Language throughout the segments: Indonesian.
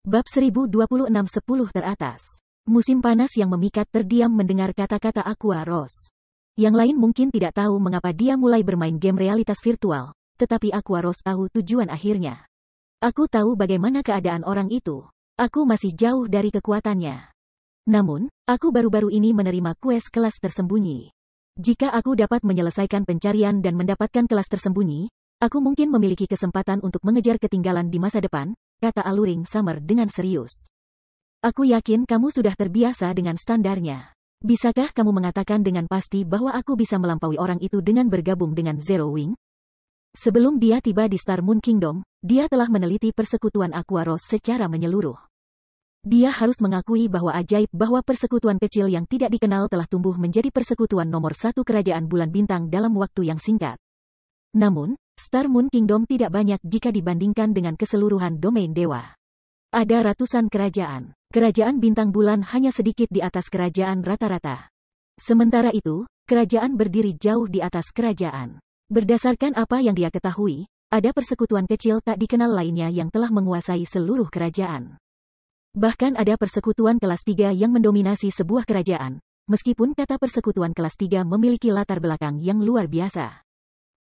Bab 1026-10 teratas. Musim panas yang memikat terdiam mendengar kata-kata Aqua Rose. Yang lain mungkin tidak tahu mengapa dia mulai bermain game realitas virtual, tetapi Aqua Rose tahu tujuan akhirnya. Aku tahu bagaimana keadaan orang itu. Aku masih jauh dari kekuatannya. Namun, aku baru-baru ini menerima kues kelas tersembunyi. Jika aku dapat menyelesaikan pencarian dan mendapatkan kelas tersembunyi, aku mungkin memiliki kesempatan untuk mengejar ketinggalan di masa depan, kata Alluring Summer dengan serius. Aku yakin kamu sudah terbiasa dengan standarnya. Bisakah kamu mengatakan dengan pasti bahwa aku bisa melampaui orang itu dengan bergabung dengan Zero Wing? Sebelum dia tiba di Star Moon Kingdom, dia telah meneliti persekutuan Aqua Rose secara menyeluruh. Dia harus mengakui bahwa ajaib bahwa persekutuan kecil yang tidak dikenal telah tumbuh menjadi persekutuan nomor satu kerajaan bulan bintang dalam waktu yang singkat. Namun, Star Moon Kingdom tidak banyak jika dibandingkan dengan keseluruhan domain dewa. Ada ratusan kerajaan. Kerajaan bintang bulan hanya sedikit di atas kerajaan rata-rata. Sementara itu, kerajaan berdiri jauh di atas kerajaan. Berdasarkan apa yang dia ketahui, ada persekutuan kecil tak dikenal lainnya yang telah menguasai seluruh kerajaan. Bahkan ada persekutuan kelas 3 yang mendominasi sebuah kerajaan, meskipun kata persekutuan kelas 3 memiliki latar belakang yang luar biasa.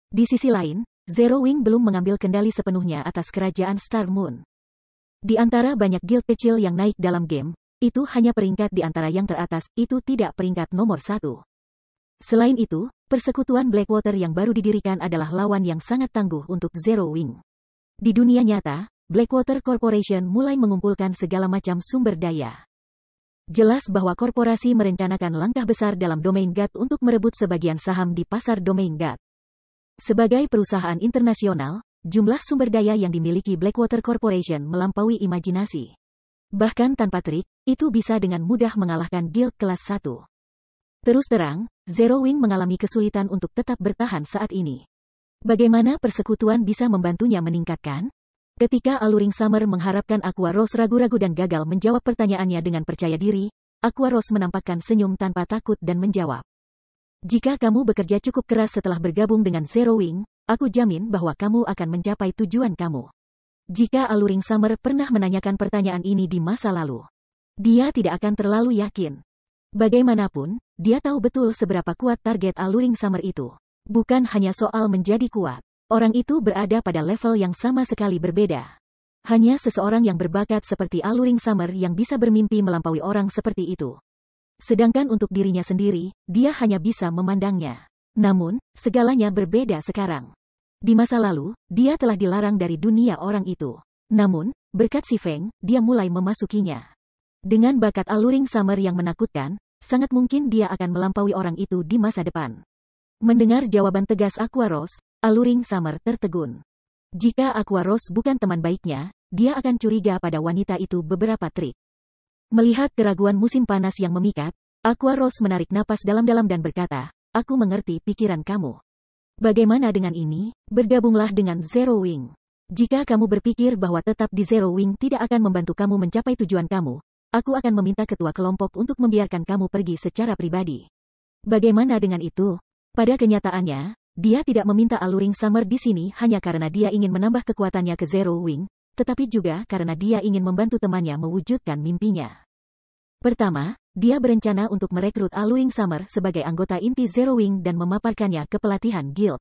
Di sisi lain, Zero Wing belum mengambil kendali sepenuhnya atas kerajaan Star Moon. Di antara banyak guild kecil yang naik dalam game, itu hanya peringkat di antara yang teratas, itu tidak peringkat nomor 1. Selain itu, persekutuan Blackwater yang baru didirikan adalah lawan yang sangat tangguh untuk Zero Wing. Di dunia nyata, Blackwater Corporation mulai mengumpulkan segala macam sumber daya. Jelas bahwa korporasi merencanakan langkah besar dalam domain God untuk merebut sebagian saham di pasar domain God. Sebagai perusahaan internasional, jumlah sumber daya yang dimiliki Blackwater Corporation melampaui imajinasi. Bahkan tanpa trik, itu bisa dengan mudah mengalahkan guild kelas 1. Terus terang, Zero Wing mengalami kesulitan untuk tetap bertahan saat ini. Bagaimana persekutuan bisa membantunya meningkatkan? Ketika Alluring Summer mengharapkan Aqua Rose ragu-ragu dan gagal menjawab pertanyaannya dengan percaya diri, Aqua Rose menampakkan senyum tanpa takut dan menjawab. Jika kamu bekerja cukup keras setelah bergabung dengan Zero Wing, aku jamin bahwa kamu akan mencapai tujuan kamu. Jika Alluring Summer pernah menanyakan pertanyaan ini di masa lalu, dia tidak akan terlalu yakin. Bagaimanapun, dia tahu betul seberapa kuat target Alluring Summer itu. Bukan hanya soal menjadi kuat. Orang itu berada pada level yang sama sekali berbeda. Hanya seseorang yang berbakat seperti Alluring Summer yang bisa bermimpi melampaui orang seperti itu. Sedangkan untuk dirinya sendiri, dia hanya bisa memandangnya. Namun, segalanya berbeda sekarang. Di masa lalu, dia telah dilarang dari dunia orang itu. Namun, berkat si Feng, dia mulai memasukinya. Dengan bakat Alluring Summer yang menakutkan, sangat mungkin dia akan melampaui orang itu di masa depan. Mendengar jawaban tegas Aqua Rose, Alluring Summer tertegun. Jika Aqua Rose bukan teman baiknya, dia akan curiga pada wanita itu beberapa trik. Melihat keraguan musim panas yang memikat, Aqua Rose menarik napas dalam-dalam dan berkata, aku mengerti pikiran kamu. Bagaimana dengan ini? Bergabunglah dengan Zero Wing. Jika kamu berpikir bahwa tetap di Zero Wing tidak akan membantu kamu mencapai tujuan kamu, aku akan meminta ketua kelompok untuk membiarkan kamu pergi secara pribadi. Bagaimana dengan itu? Pada kenyataannya, dia tidak meminta Alluring Summer di sini hanya karena dia ingin menambah kekuatannya ke Zero Wing, tetapi juga karena dia ingin membantu temannya mewujudkan mimpinya. Pertama, dia berencana untuk merekrut Alluring Summer sebagai anggota inti Zero Wing dan memaparkannya ke pelatihan guild.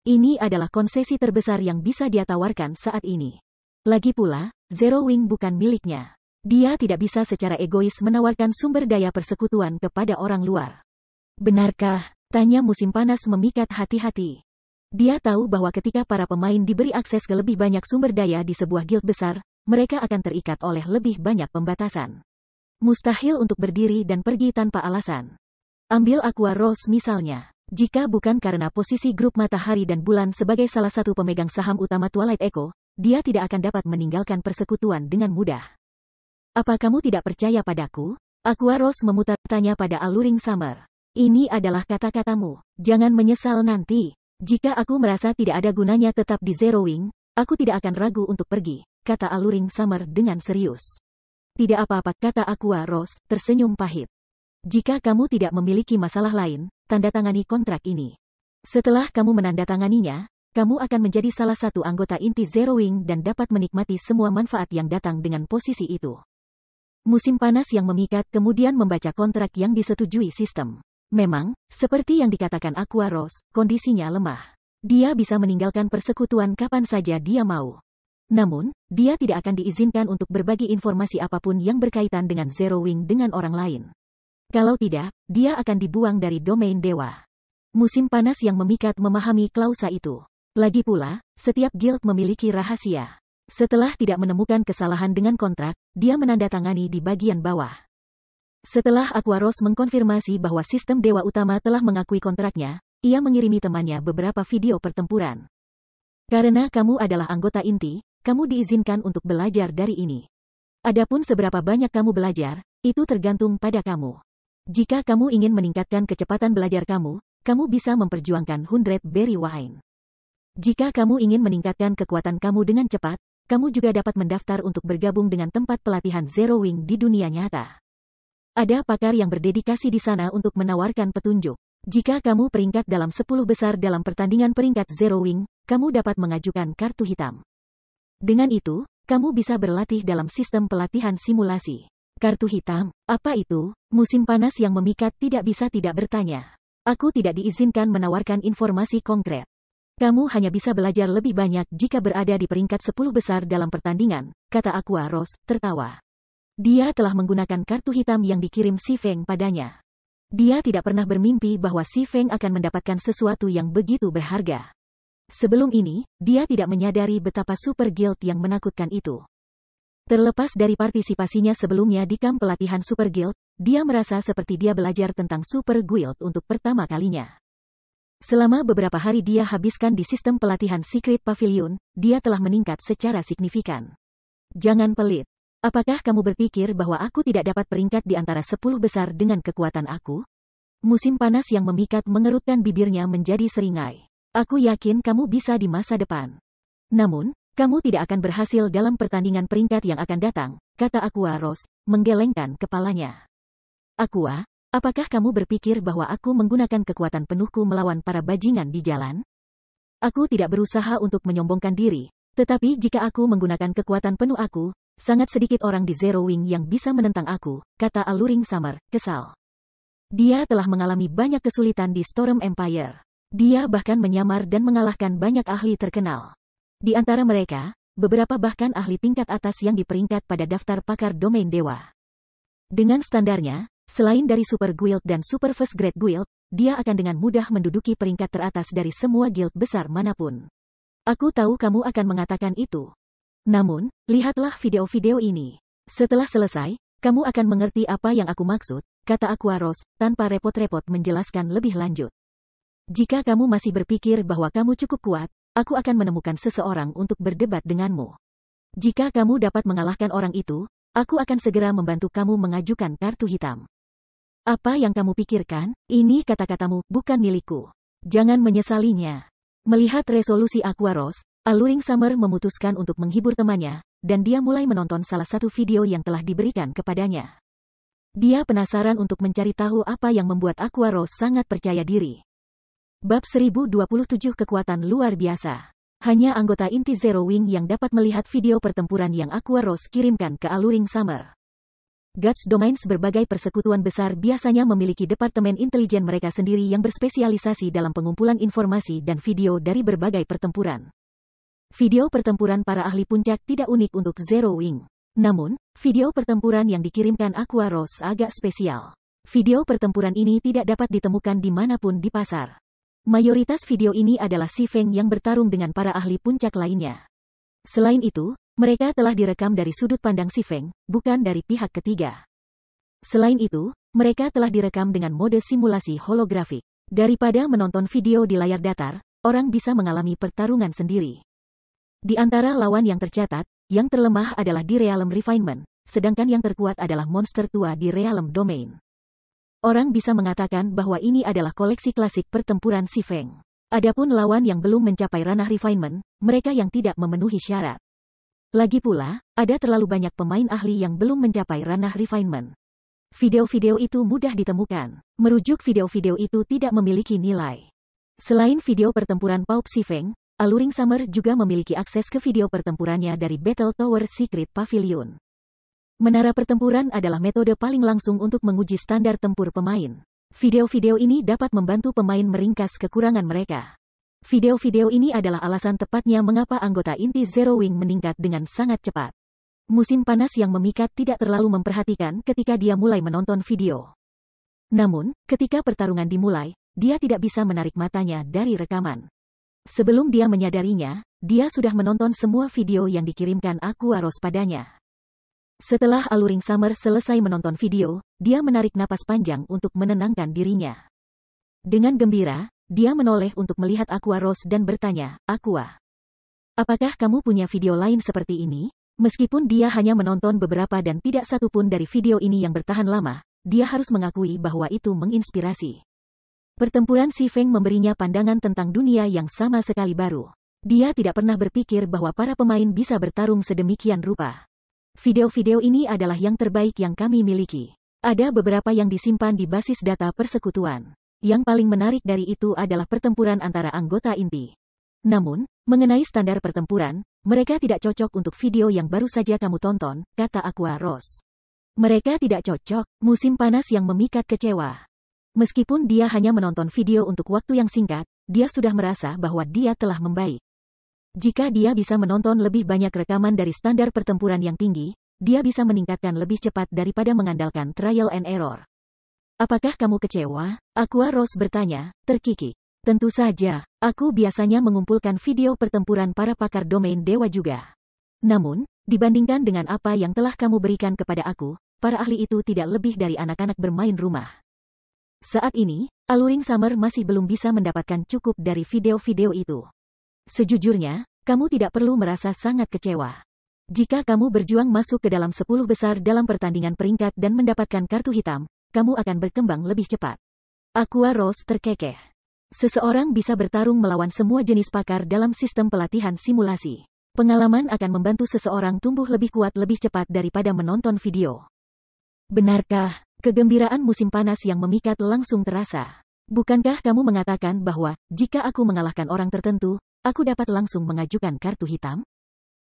Ini adalah konsesi terbesar yang bisa dia tawarkan saat ini. Lagi pula, Zero Wing bukan miliknya. Dia tidak bisa secara egois menawarkan sumber daya persekutuan kepada orang luar. Benarkah? Tanya musim panas memikat hati-hati. Dia tahu bahwa ketika para pemain diberi akses ke lebih banyak sumber daya di sebuah guild besar, mereka akan terikat oleh lebih banyak pembatasan. Mustahil untuk berdiri dan pergi tanpa alasan. Ambil Aqua Rose misalnya. Jika bukan karena posisi grup Matahari dan Bulan sebagai salah satu pemegang saham utama Twilight Echo, dia tidak akan dapat meninggalkan persekutuan dengan mudah. Apa kamu tidak percaya padaku? Aqua Rose memutar tanya pada Alluring Summer. Ini adalah kata-katamu. Jangan menyesal nanti. Jika aku merasa tidak ada gunanya tetap di Zero Wing, aku tidak akan ragu untuk pergi, kata Alluring Summer dengan serius. Tidak apa-apa, kata Aqua Rose, tersenyum pahit. Jika kamu tidak memiliki masalah lain, tanda tangani kontrak ini. Setelah kamu menandatanganinya, kamu akan menjadi salah satu anggota inti Zero Wing dan dapat menikmati semua manfaat yang datang dengan posisi itu. Musim panas yang memikat kemudian membaca kontrak yang disetujui sistem. Memang, seperti yang dikatakan Aqua Rose, kondisinya lemah. Dia bisa meninggalkan persekutuan kapan saja dia mau. Namun, dia tidak akan diizinkan untuk berbagi informasi apapun yang berkaitan dengan Zero Wing dengan orang lain. Kalau tidak, dia akan dibuang dari domain dewa. Musim panas yang memikat memahami klausa itu. Lagi pula, setiap guild memiliki rahasia. Setelah tidak menemukan kesalahan dengan kontrak, dia menandatangani di bagian bawah. Setelah Aqua Rose mengkonfirmasi bahwa sistem dewa utama telah mengakui kontraknya, ia mengirimi temannya beberapa video pertempuran. Karena kamu adalah anggota inti, kamu diizinkan untuk belajar dari ini. Adapun seberapa banyak kamu belajar, itu tergantung pada kamu. Jika kamu ingin meningkatkan kecepatan belajar kamu bisa memperjuangkan 100 Berry Wine. Jika kamu ingin meningkatkan kekuatan kamu dengan cepat, kamu juga dapat mendaftar untuk bergabung dengan tempat pelatihan Zero Wing di dunia nyata. Ada pakar yang berdedikasi di sana untuk menawarkan petunjuk. Jika kamu peringkat dalam 10 besar dalam pertandingan peringkat Zero Wing, kamu dapat mengajukan kartu hitam. Dengan itu, kamu bisa berlatih dalam sistem pelatihan simulasi. Kartu hitam, apa itu? Musim panas yang memikat tidak bisa tidak bertanya. Aku tidak diizinkan menawarkan informasi konkret. Kamu hanya bisa belajar lebih banyak jika berada di peringkat 10 besar dalam pertandingan, kata Aqua Rose, tertawa. Dia telah menggunakan kartu hitam yang dikirim Si Feng padanya. Dia tidak pernah bermimpi bahwa Si Feng akan mendapatkan sesuatu yang begitu berharga. Sebelum ini, dia tidak menyadari betapa Super Guild yang menakutkan itu. Terlepas dari partisipasinya sebelumnya di kamp pelatihan Super Guild, dia merasa seperti dia belajar tentang Super Guild untuk pertama kalinya. Selama beberapa hari dia habiskan di sistem pelatihan Secret Pavilion, dia telah meningkat secara signifikan. Jangan pelit. Apakah kamu berpikir bahwa aku tidak dapat peringkat di antara 10 besar dengan kekuatan aku? Musim panas yang memikat mengerutkan bibirnya menjadi seringai. Aku yakin kamu bisa di masa depan. Namun, kamu tidak akan berhasil dalam pertandingan peringkat yang akan datang, kata Aqua Rose, menggelengkan kepalanya. Aqua, apakah kamu berpikir bahwa aku menggunakan kekuatan penuhku melawan para bajingan di jalan? Aku tidak berusaha untuk menyombongkan diri, tetapi jika aku menggunakan kekuatan penuh aku, sangat sedikit orang di Zero Wing yang bisa menentang aku, kata Alluring Summer, kesal. Dia telah mengalami banyak kesulitan di Storm Empire. Dia bahkan menyamar dan mengalahkan banyak ahli terkenal. Di antara mereka, beberapa bahkan ahli tingkat atas yang diperingkat pada daftar pakar domain dewa. Dengan standarnya, selain dari Super Guild dan Super First Grade Guild, dia akan dengan mudah menduduki peringkat teratas dari semua guild besar manapun. Aku tahu kamu akan mengatakan itu. Namun, lihatlah video-video ini. Setelah selesai, kamu akan mengerti apa yang aku maksud, kata Aqua Rose, tanpa repot-repot menjelaskan lebih lanjut. Jika kamu masih berpikir bahwa kamu cukup kuat, aku akan menemukan seseorang untuk berdebat denganmu. Jika kamu dapat mengalahkan orang itu, aku akan segera membantu kamu mengajukan kartu hitam. Apa yang kamu pikirkan? Ini kata-katamu, bukan milikku. Jangan menyesalinya. Melihat resolusi Aqua Rose, Alluring Summer memutuskan untuk menghibur temannya, dan dia mulai menonton salah satu video yang telah diberikan kepadanya. Dia penasaran untuk mencari tahu apa yang membuat Aqua Rose sangat percaya diri. Bab 1027 Kekuatan Luar Biasa. Hanya anggota inti Zero Wing yang dapat melihat video pertempuran yang Aqua Rose kirimkan ke Alluring Summer. Guts Domains berbagai persekutuan besar biasanya memiliki departemen intelijen mereka sendiri yang berspesialisasi dalam pengumpulan informasi dan video dari berbagai pertempuran. Video pertempuran para ahli puncak tidak unik untuk Zero Wing. Namun, video pertempuran yang dikirimkan Aqua Rose agak spesial. Video pertempuran ini tidak dapat ditemukan dimanapun di pasar. Mayoritas video ini adalah Si Feng yang bertarung dengan para ahli puncak lainnya. Selain itu, mereka telah direkam dari sudut pandang Si Feng, bukan dari pihak ketiga. Selain itu, mereka telah direkam dengan mode simulasi holografik. Daripada menonton video di layar datar, orang bisa mengalami pertarungan sendiri. Di antara lawan yang tercatat, yang terlemah adalah di Realm Refinement, sedangkan yang terkuat adalah monster tua di Realm Domain. Orang bisa mengatakan bahwa ini adalah koleksi klasik pertempuran Si Feng. Adapun lawan yang belum mencapai ranah Refinement, mereka yang tidak memenuhi syarat. Lagi pula, ada terlalu banyak pemain ahli yang belum mencapai ranah Refinement. Video-video itu mudah ditemukan. Merujuk video-video itu tidak memiliki nilai. Selain video pertempuran Paup Si Feng, Alluring Summer juga memiliki akses ke video pertempurannya dari Battle Tower Secret Pavilion. Menara pertempuran adalah metode paling langsung untuk menguji standar tempur pemain. Video-video ini dapat membantu pemain meringkas kekurangan mereka. Video-video ini adalah alasan tepatnya mengapa anggota inti Zero Wing meningkat dengan sangat cepat. Musim panas yang memikat tidak terlalu memperhatikan ketika dia mulai menonton video. Namun, ketika pertarungan dimulai, dia tidak bisa menarik matanya dari rekaman. Sebelum dia menyadarinya, dia sudah menonton semua video yang dikirimkan Aqua Rose padanya. Setelah Alluring Summer selesai menonton video, dia menarik napas panjang untuk menenangkan dirinya. Dengan gembira, dia menoleh untuk melihat Aqua Rose dan bertanya, "Aqua, apakah kamu punya video lain seperti ini?" Meskipun dia hanya menonton beberapa dan tidak satu pun dari video ini yang bertahan lama, dia harus mengakui bahwa itu menginspirasi. Pertempuran Si Feng memberinya pandangan tentang dunia yang sama sekali baru. Dia tidak pernah berpikir bahwa para pemain bisa bertarung sedemikian rupa. Video-video ini adalah yang terbaik yang kami miliki. Ada beberapa yang disimpan di basis data persekutuan. Yang paling menarik dari itu adalah pertempuran antara anggota inti. Namun, mengenai standar pertempuran, mereka tidak cocok untuk video yang baru saja kamu tonton, kata Aqua Rose. Mereka tidak cocok, musim panas yang memikat kecewa. Meskipun dia hanya menonton video untuk waktu yang singkat, dia sudah merasa bahwa dia telah membaik. Jika dia bisa menonton lebih banyak rekaman dari standar pertempuran yang tinggi, dia bisa meningkatkan lebih cepat daripada mengandalkan trial and error. Apakah kamu kecewa? Aqua Rose bertanya, terkikik. Tentu saja, aku biasanya mengumpulkan video pertempuran para pakar domain dewa juga. Namun, dibandingkan dengan apa yang telah kamu berikan kepada aku, para ahli itu tidak lebih dari anak-anak bermain rumah. Saat ini, Alluring Summer masih belum bisa mendapatkan cukup dari video-video itu. Sejujurnya, kamu tidak perlu merasa sangat kecewa. Jika kamu berjuang masuk ke dalam 10 besar dalam pertandingan peringkat dan mendapatkan kartu hitam, kamu akan berkembang lebih cepat. Aqua Rose terkekeh. Seseorang bisa bertarung melawan semua jenis pakar dalam sistem pelatihan simulasi. Pengalaman akan membantu seseorang tumbuh lebih kuat lebih cepat daripada menonton video. Benarkah? Kegembiraan musim panas yang memikat langsung terasa. Bukankah kamu mengatakan bahwa, jika aku mengalahkan orang tertentu, aku dapat langsung mengajukan kartu hitam?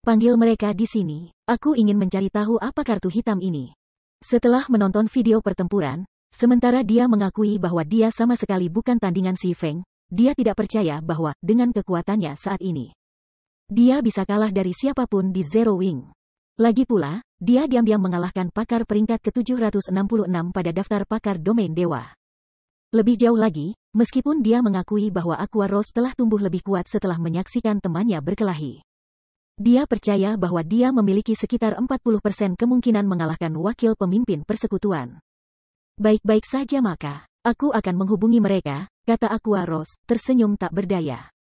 Panggil mereka di sini. Aku ingin mencari tahu apa kartu hitam ini. Setelah menonton video pertempuran, sementara dia mengakui bahwa dia sama sekali bukan tandingan Si Feng, dia tidak percaya bahwa, dengan kekuatannya saat ini, dia bisa kalah dari siapapun di Zero Wing. Lagi pula, dia diam-diam mengalahkan pakar peringkat ke-766 pada daftar pakar domain dewa. Lebih jauh lagi, meskipun dia mengakui bahwa Aqua Rose telah tumbuh lebih kuat setelah menyaksikan temannya berkelahi. Dia percaya bahwa dia memiliki sekitar 40% kemungkinan mengalahkan wakil pemimpin persekutuan. Baik-baik saja maka, aku akan menghubungi mereka, kata Aqua Rose, tersenyum tak berdaya.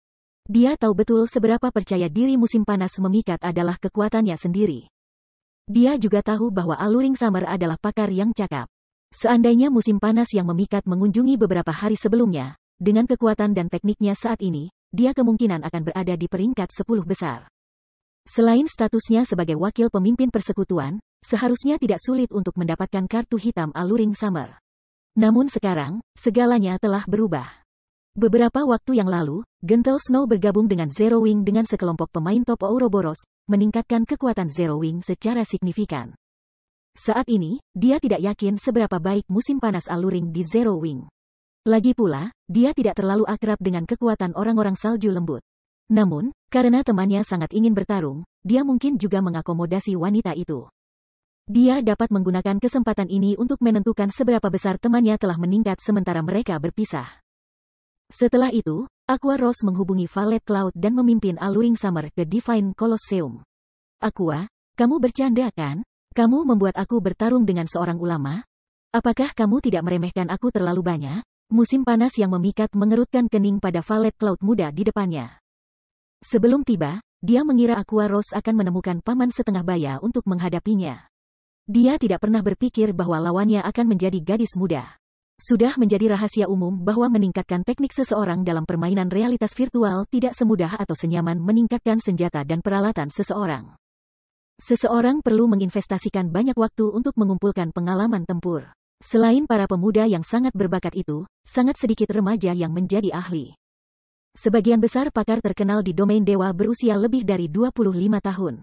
Dia tahu betul seberapa percaya diri musim panas memikat adalah kekuatannya sendiri. Dia juga tahu bahwa Alluring Summer adalah pakar yang cakap. Seandainya musim panas yang memikat mengunjungi beberapa hari sebelumnya, dengan kekuatan dan tekniknya saat ini, dia kemungkinan akan berada di peringkat 10 besar. Selain statusnya sebagai wakil pemimpin persekutuan, seharusnya tidak sulit untuk mendapatkan kartu hitam Alluring Summer. Namun sekarang, segalanya telah berubah. Beberapa waktu yang lalu, Gentle Snow bergabung dengan Zero Wing dengan sekelompok pemain top Ouroboros, meningkatkan kekuatan Zero Wing secara signifikan. Saat ini, dia tidak yakin seberapa baik musim panas Alluring di Zero Wing. Lagi pula, dia tidak terlalu akrab dengan kekuatan orang-orang salju lembut. Namun, karena temannya sangat ingin bertarung, dia mungkin juga mengakomodasi wanita itu. Dia dapat menggunakan kesempatan ini untuk menentukan seberapa besar temannya telah meningkat sementara mereka berpisah. Setelah itu, Aqua Rose menghubungi Valet Cloud dan memimpin Alluring Summer ke Divine Colosseum. Aqua, kamu bercanda kan? Kamu membuat aku bertarung dengan seorang ulama? Apakah kamu tidak meremehkan aku terlalu banyak? Musim panas yang memikat mengerutkan kening pada Valet Cloud muda di depannya. Sebelum tiba, dia mengira Aqua Rose akan menemukan paman setengah baya untuk menghadapinya. Dia tidak pernah berpikir bahwa lawannya akan menjadi gadis muda. Sudah menjadi rahasia umum bahwa meningkatkan teknik seseorang dalam permainan realitas virtual tidak semudah atau senyaman meningkatkan senjata dan peralatan seseorang. Seseorang perlu menginvestasikan banyak waktu untuk mengumpulkan pengalaman tempur. Selain para pemuda yang sangat berbakat itu, sangat sedikit remaja yang menjadi ahli. Sebagian besar pakar terkenal di domain dewa berusia lebih dari 25 tahun.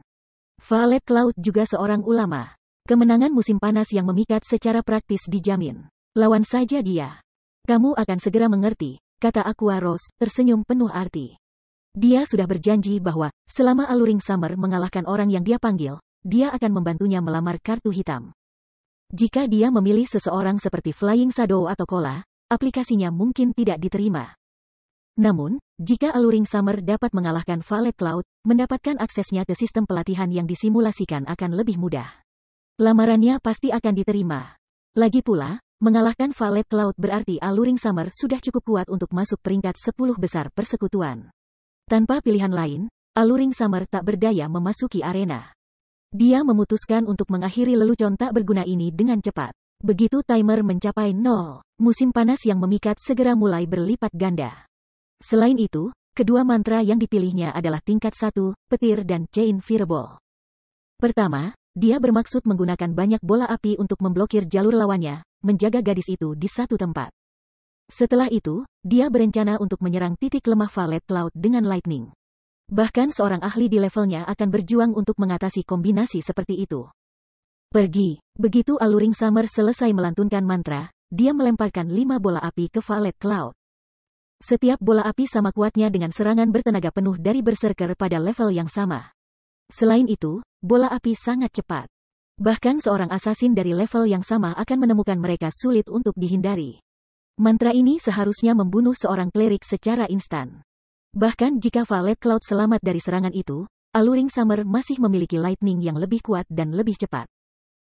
Violet Cloud juga seorang ulama. Kemenangan musim panas yang memikat secara praktis dijamin. Lawan saja dia. Kamu akan segera mengerti, kata Aqua Rose, tersenyum penuh arti. Dia sudah berjanji bahwa, selama Alluring Summer mengalahkan orang yang dia panggil, dia akan membantunya melamar kartu hitam. Jika dia memilih seseorang seperti Flying Shadow atau Kola, aplikasinya mungkin tidak diterima. Namun, jika Alluring Summer dapat mengalahkan Violet Cloud, mendapatkan aksesnya ke sistem pelatihan yang disimulasikan akan lebih mudah. Lamarannya pasti akan diterima. Lagi pula, mengalahkan Violet Cloud berarti Alluring Summer sudah cukup kuat untuk masuk peringkat 10 besar persekutuan. Tanpa pilihan lain, Alluring Summer tak berdaya memasuki arena. Dia memutuskan untuk mengakhiri lelucon tak berguna ini dengan cepat. Begitu timer mencapai 0, musim panas yang memikat segera mulai berlipat ganda. Selain itu, kedua mantra yang dipilihnya adalah tingkat 1, petir dan chain fireball. Pertama, dia bermaksud menggunakan banyak bola api untuk memblokir jalur lawannya, menjaga gadis itu di satu tempat. Setelah itu, dia berencana untuk menyerang titik lemah Violet Cloud dengan lightning. Bahkan seorang ahli di levelnya akan berjuang untuk mengatasi kombinasi seperti itu. Pergi. Begitu Alluring Summer selesai melantunkan mantra, dia melemparkan 5 bola api ke Violet Cloud. Setiap bola api sama kuatnya dengan serangan bertenaga penuh dari Berserker pada level yang sama. Selain itu, bola api sangat cepat. Bahkan seorang assassin dari level yang sama akan menemukan mereka sulit untuk dihindari. Mantra ini seharusnya membunuh seorang klerik secara instan. Bahkan jika Violet Cloud selamat dari serangan itu, Alluring Summer masih memiliki lightning yang lebih kuat dan lebih cepat.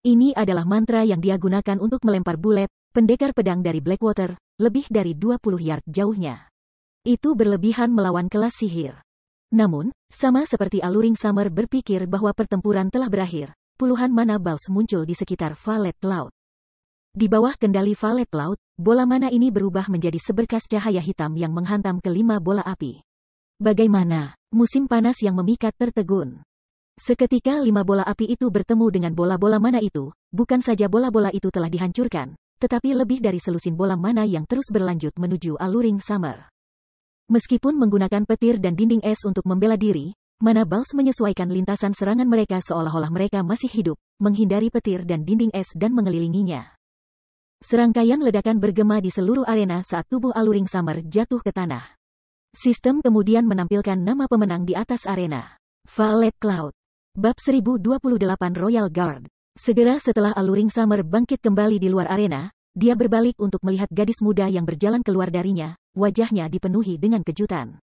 Ini adalah mantra yang dia gunakan untuk melempar Bullet, pendekar pedang dari Blackwater, lebih dari 20 yard jauhnya. Itu berlebihan melawan kelas sihir. Namun, sama seperti Alluring Summer berpikir bahwa pertempuran telah berakhir, puluhan mana balls muncul di sekitar Violet Cloud. Di bawah kendali Violet Cloud, bola mana ini berubah menjadi seberkas cahaya hitam yang menghantam kelima bola api. Bagaimana? Musim panas yang memikat tertegun. Seketika 5 bola api itu bertemu dengan bola-bola mana itu, bukan saja bola-bola itu telah dihancurkan, tetapi lebih dari selusin bola mana yang terus berlanjut menuju Alluring Summer. Meskipun menggunakan petir dan dinding es untuk membela diri, mana balls menyesuaikan lintasan serangan mereka seolah-olah mereka masih hidup, menghindari petir dan dinding es dan mengelilinginya. Serangkaian ledakan bergema di seluruh arena saat tubuh Alluring Summer jatuh ke tanah. Sistem kemudian menampilkan nama pemenang di atas arena. Violet Cloud. Bab 1028 Royal Guard. Segera setelah Alluring Summer bangkit kembali di luar arena, dia berbalik untuk melihat gadis muda yang berjalan keluar darinya, wajahnya dipenuhi dengan kejutan.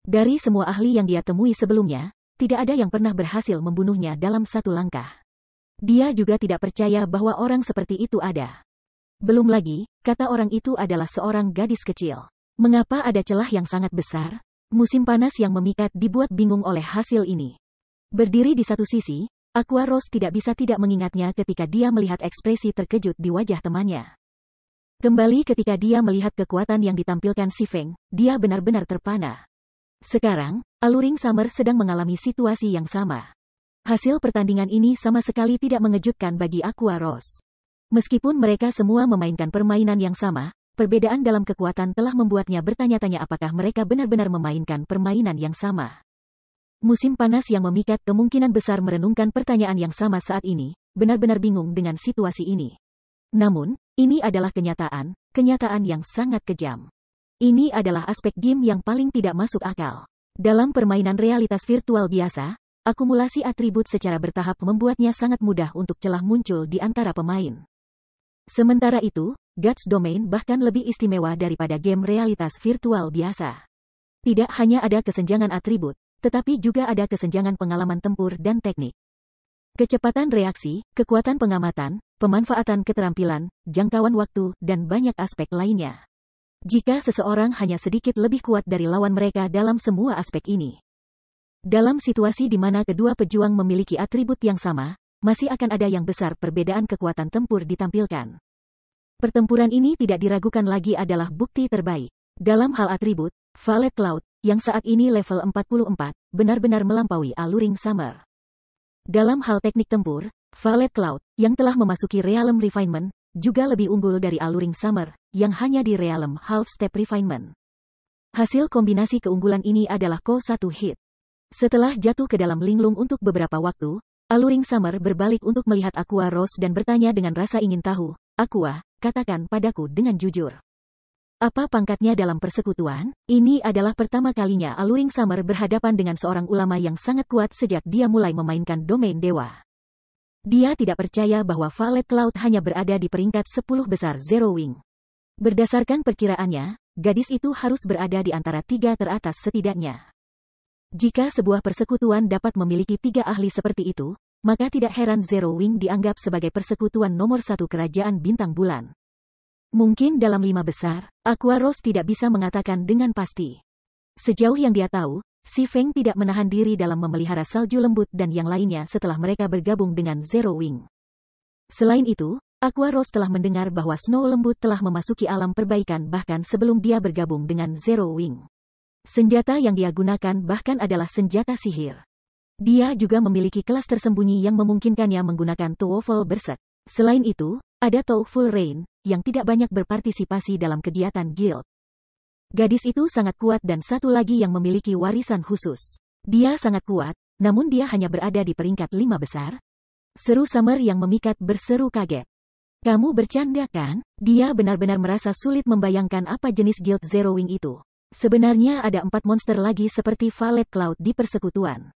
Dari semua ahli yang dia temui sebelumnya, tidak ada yang pernah berhasil membunuhnya dalam satu langkah. Dia juga tidak percaya bahwa orang seperti itu ada. Belum lagi, kata orang itu adalah seorang gadis kecil. Mengapa ada celah yang sangat besar? Musim panas yang memikat dibuat bingung oleh hasil ini. Berdiri di satu sisi, Aqua Rose tidak bisa tidak mengingatnya ketika dia melihat ekspresi terkejut di wajah temannya. Kembali ketika dia melihat kekuatan yang ditampilkan si Feng, dia benar-benar terpana. Sekarang, Alluring Summer sedang mengalami situasi yang sama. Hasil pertandingan ini sama sekali tidak mengejutkan bagi Aqua Rose. Meskipun mereka semua memainkan permainan yang sama, perbedaan dalam kekuatan telah membuatnya bertanya-tanya apakah mereka benar-benar memainkan permainan yang sama. Musim panas yang memikat kemungkinan besar merenungkan pertanyaan yang sama saat ini, benar-benar bingung dengan situasi ini. Namun, ini adalah kenyataan yang sangat kejam. Ini adalah aspek game yang paling tidak masuk akal. Dalam permainan realitas virtual biasa, akumulasi atribut secara bertahap membuatnya sangat mudah untuk celah muncul di antara pemain. Sementara itu, Gods Domain bahkan lebih istimewa daripada game realitas virtual biasa. Tidak hanya ada kesenjangan atribut, tetapi juga ada kesenjangan pengalaman tempur dan teknik. Kecepatan reaksi, kekuatan pengamatan, pemanfaatan keterampilan, jangkauan waktu, dan banyak aspek lainnya. Jika seseorang hanya sedikit lebih kuat dari lawan mereka dalam semua aspek ini. Dalam situasi di mana kedua pejuang memiliki atribut yang sama, masih akan ada yang besar perbedaan kekuatan tempur ditampilkan. Pertempuran ini tidak diragukan lagi adalah bukti terbaik. Dalam hal atribut, Violet Cloud, yang saat ini level 44, benar-benar melampaui Alluring Summer. Dalam hal teknik tempur, Violet Cloud, yang telah memasuki Realm Refinement, juga lebih unggul dari Alluring Summer, yang hanya di Realm Half Step Refinement. Hasil kombinasi keunggulan ini adalah Ko-1 hit. Setelah jatuh ke dalam linglung untuk beberapa waktu, Alluring Summer berbalik untuk melihat Aqua Rose dan bertanya dengan rasa ingin tahu, Aqua, katakan padaku dengan jujur. Apa pangkatnya dalam persekutuan? Ini adalah pertama kalinya Alluring Summer berhadapan dengan seorang ulama yang sangat kuat sejak dia mulai memainkan domain dewa. Dia tidak percaya bahwa Violet Cloud hanya berada di peringkat 10 besar Zero Wing. Berdasarkan perkiraannya, gadis itu harus berada di antara 3 teratas setidaknya. Jika sebuah persekutuan dapat memiliki 3 ahli seperti itu, maka tidak heran Zero Wing dianggap sebagai persekutuan nomor 1 kerajaan bintang bulan. Mungkin dalam 5 besar, Aqua Rose tidak bisa mengatakan dengan pasti. Sejauh yang dia tahu, Si Feng tidak menahan diri dalam memelihara salju lembut dan yang lainnya setelah mereka bergabung dengan Zero Wing. Selain itu, Aqua Rose telah mendengar bahwa Snow lembut telah memasuki alam perbaikan bahkan sebelum dia bergabung dengan Zero Wing. Senjata yang dia gunakan bahkan adalah senjata sihir. Dia juga memiliki kelas tersembunyi yang memungkinkannya menggunakan Towerful Berserk. Selain itu, ada Full Rain, yang tidak banyak berpartisipasi dalam kegiatan guild. Gadis itu sangat kuat dan satu lagi yang memiliki warisan khusus. Dia sangat kuat, namun dia hanya berada di peringkat 5 besar. Seru Summer yang memikat berseru kaget. Kamu bercanda kan? Dia benar-benar merasa sulit membayangkan apa jenis guild Zero Wing itu. Sebenarnya ada 4 monster lagi seperti Violet Cloud di persekutuan.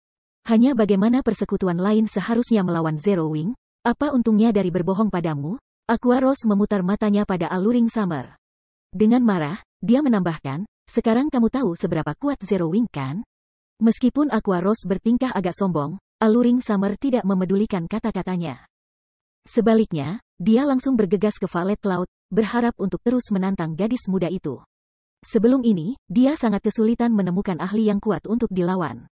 Hanya bagaimana persekutuan lain seharusnya melawan Zero Wing? Apa untungnya dari berbohong padamu? Aqua Rose memutar matanya pada Alluring Summer. Dengan marah, dia menambahkan, sekarang kamu tahu seberapa kuat Zero Wing kan? Meskipun Aqua Rose bertingkah agak sombong, Alluring Summer tidak memedulikan kata-katanya. Sebaliknya, dia langsung bergegas ke Violet Cloud, berharap untuk terus menantang gadis muda itu. Sebelum ini, dia sangat kesulitan menemukan ahli yang kuat untuk dilawan.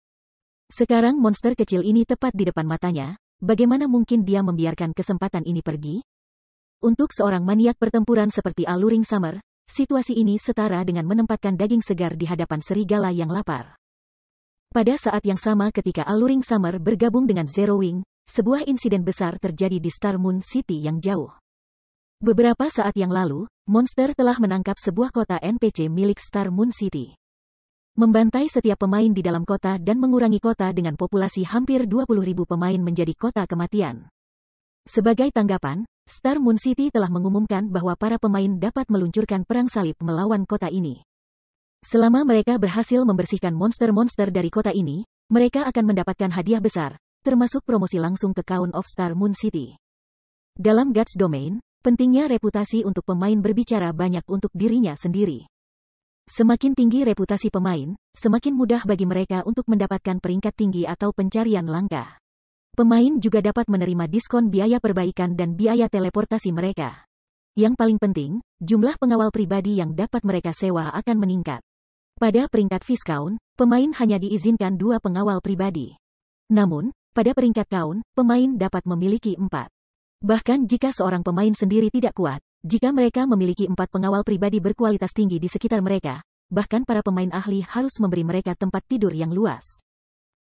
Sekarang monster kecil ini tepat di depan matanya, bagaimana mungkin dia membiarkan kesempatan ini pergi? Untuk seorang maniak pertempuran seperti Alluring Summer, situasi ini setara dengan menempatkan daging segar di hadapan serigala yang lapar. Pada saat yang sama ketika Alluring Summer bergabung dengan Zero Wing, sebuah insiden besar terjadi di Star Moon City yang jauh. Beberapa saat yang lalu, monster telah menangkap sebuah kota NPC milik Star Moon City. Membantai setiap pemain di dalam kota dan mengurangi kota dengan populasi hampir 20.000 pemain menjadi kota kematian. Sebagai tanggapan, Star Moon City telah mengumumkan bahwa para pemain dapat meluncurkan perang salib melawan kota ini. Selama mereka berhasil membersihkan monster-monster dari kota ini, mereka akan mendapatkan hadiah besar, termasuk promosi langsung ke Crown of Star Moon City. Dalam Gods Domain, pentingnya reputasi untuk pemain berbicara banyak untuk dirinya sendiri. Semakin tinggi reputasi pemain, semakin mudah bagi mereka untuk mendapatkan peringkat tinggi atau pencarian langka. Pemain juga dapat menerima diskon biaya perbaikan dan biaya teleportasi mereka. Yang paling penting, jumlah pengawal pribadi yang dapat mereka sewa akan meningkat. Pada peringkat Viscount, pemain hanya diizinkan 2 pengawal pribadi. Namun, pada peringkat Count, pemain dapat memiliki 4. Bahkan jika seorang pemain sendiri tidak kuat, jika mereka memiliki 4 pengawal pribadi berkualitas tinggi di sekitar mereka, bahkan para pemain ahli harus memberi mereka tempat tidur yang luas.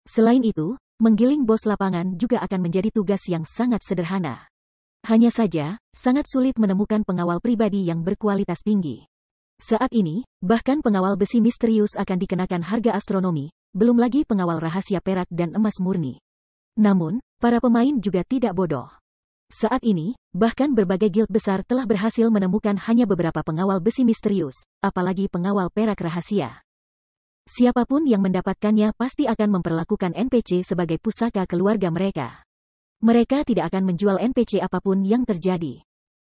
Selain itu, menggiling bos lapangan juga akan menjadi tugas yang sangat sederhana. Hanya saja, sangat sulit menemukan pengawal pribadi yang berkualitas tinggi. Saat ini, bahkan pengawal besi misterius akan dikenakan harga astronomi, belum lagi pengawal rahasia perak dan emas murni. Namun, para pemain juga tidak bodoh. Saat ini, bahkan berbagai guild besar telah berhasil menemukan hanya beberapa pengawal besi misterius, apalagi pengawal perak rahasia. Siapapun yang mendapatkannya pasti akan memperlakukan NPC sebagai pusaka keluarga mereka. Mereka tidak akan menjual NPC apapun yang terjadi.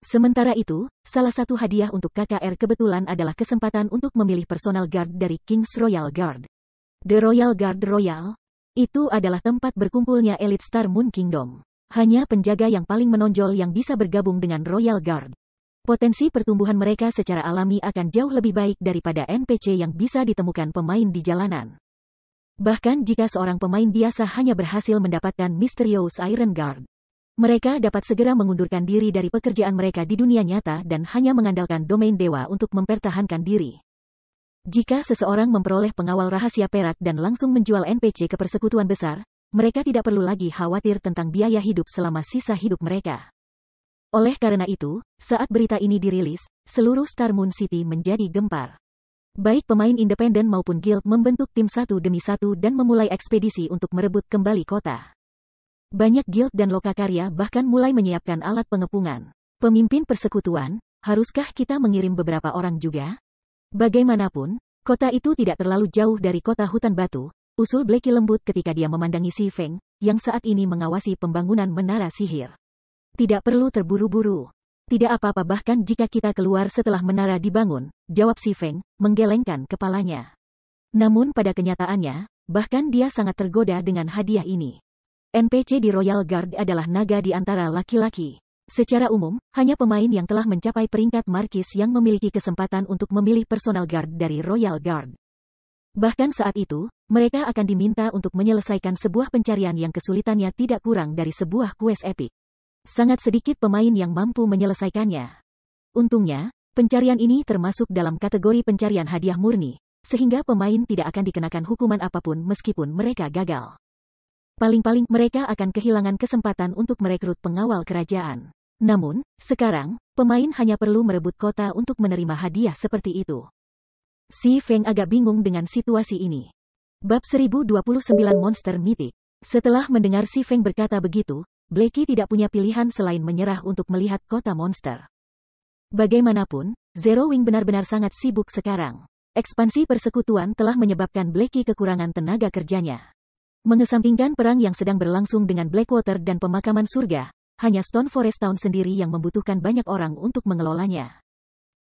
Sementara itu, salah satu hadiah untuk KKR kebetulan adalah kesempatan untuk memilih personal guard dari King's Royal Guard. The Royal Guard Royal, itu adalah tempat berkumpulnya elit Star Moon Kingdom. Hanya penjaga yang paling menonjol yang bisa bergabung dengan Royal Guard. Potensi pertumbuhan mereka secara alami akan jauh lebih baik daripada NPC yang bisa ditemukan pemain di jalanan. Bahkan jika seorang pemain biasa hanya berhasil mendapatkan Mysterious Iron Guard, mereka dapat segera mengundurkan diri dari pekerjaan mereka di dunia nyata dan hanya mengandalkan domain dewa untuk mempertahankan diri. Jika seseorang memperoleh pengawal rahasia perak dan langsung menjual NPC ke persekutuan besar, mereka tidak perlu lagi khawatir tentang biaya hidup selama sisa hidup mereka. Oleh karena itu, saat berita ini dirilis, seluruh Star Moon City menjadi gempar. Baik pemain independen maupun guild membentuk tim satu demi satu dan memulai ekspedisi untuk merebut kembali kota. Banyak guild dan lokakarya bahkan mulai menyiapkan alat pengepungan. Pemimpin persekutuan, haruskah kita mengirim beberapa orang juga? Bagaimanapun, kota itu tidak terlalu jauh dari kota hutan batu, usul Blackie lembut ketika dia memandangi Si Feng, yang saat ini mengawasi pembangunan menara sihir. Tidak perlu terburu-buru. Tidak apa-apa bahkan jika kita keluar setelah menara dibangun, jawab Si Feng, menggelengkan kepalanya. Namun pada kenyataannya, bahkan dia sangat tergoda dengan hadiah ini. NPC di Royal Guard adalah naga di antara laki-laki. Secara umum, hanya pemain yang telah mencapai peringkat markis yang memiliki kesempatan untuk memilih personal guard dari Royal Guard. Bahkan saat itu, mereka akan diminta untuk menyelesaikan sebuah pencarian yang kesulitannya tidak kurang dari sebuah quest epic. Sangat sedikit pemain yang mampu menyelesaikannya. Untungnya, pencarian ini termasuk dalam kategori pencarian hadiah murni, sehingga pemain tidak akan dikenakan hukuman apapun meskipun mereka gagal. Paling-paling mereka akan kehilangan kesempatan untuk merekrut pengawal kerajaan. Namun, sekarang, pemain hanya perlu merebut kota untuk menerima hadiah seperti itu. Si Feng agak bingung dengan situasi ini. Bab 1029 Monster Mythic. Setelah mendengar Si Feng berkata begitu, Blackie tidak punya pilihan selain menyerah untuk melihat kota monster. Bagaimanapun, Zero Wing benar-benar sangat sibuk sekarang. Ekspansi persekutuan telah menyebabkan Blackie kekurangan tenaga kerjanya. Mengesampingkan perang yang sedang berlangsung dengan Blackwater dan pemakaman surga, hanya Stone Forest Town sendiri yang membutuhkan banyak orang untuk mengelolanya.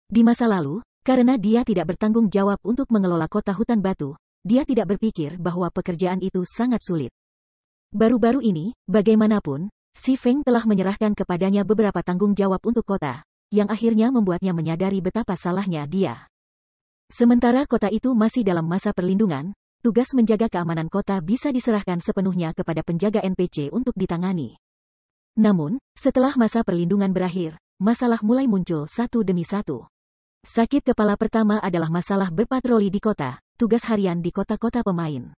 Di masa lalu, karena dia tidak bertanggung jawab untuk mengelola kota hutan batu, dia tidak berpikir bahwa pekerjaan itu sangat sulit. Baru-baru ini, bagaimanapun, Si Feng telah menyerahkan kepadanya beberapa tanggung jawab untuk kota, yang akhirnya membuatnya menyadari betapa salahnya dia. Sementara kota itu masih dalam masa perlindungan, tugas menjaga keamanan kota bisa diserahkan sepenuhnya kepada penjaga NPC untuk ditangani. Namun, setelah masa perlindungan berakhir, masalah mulai muncul satu demi satu. Sakit kepala pertama adalah masalah berpatroli di kota, tugas harian di kota-kota pemain.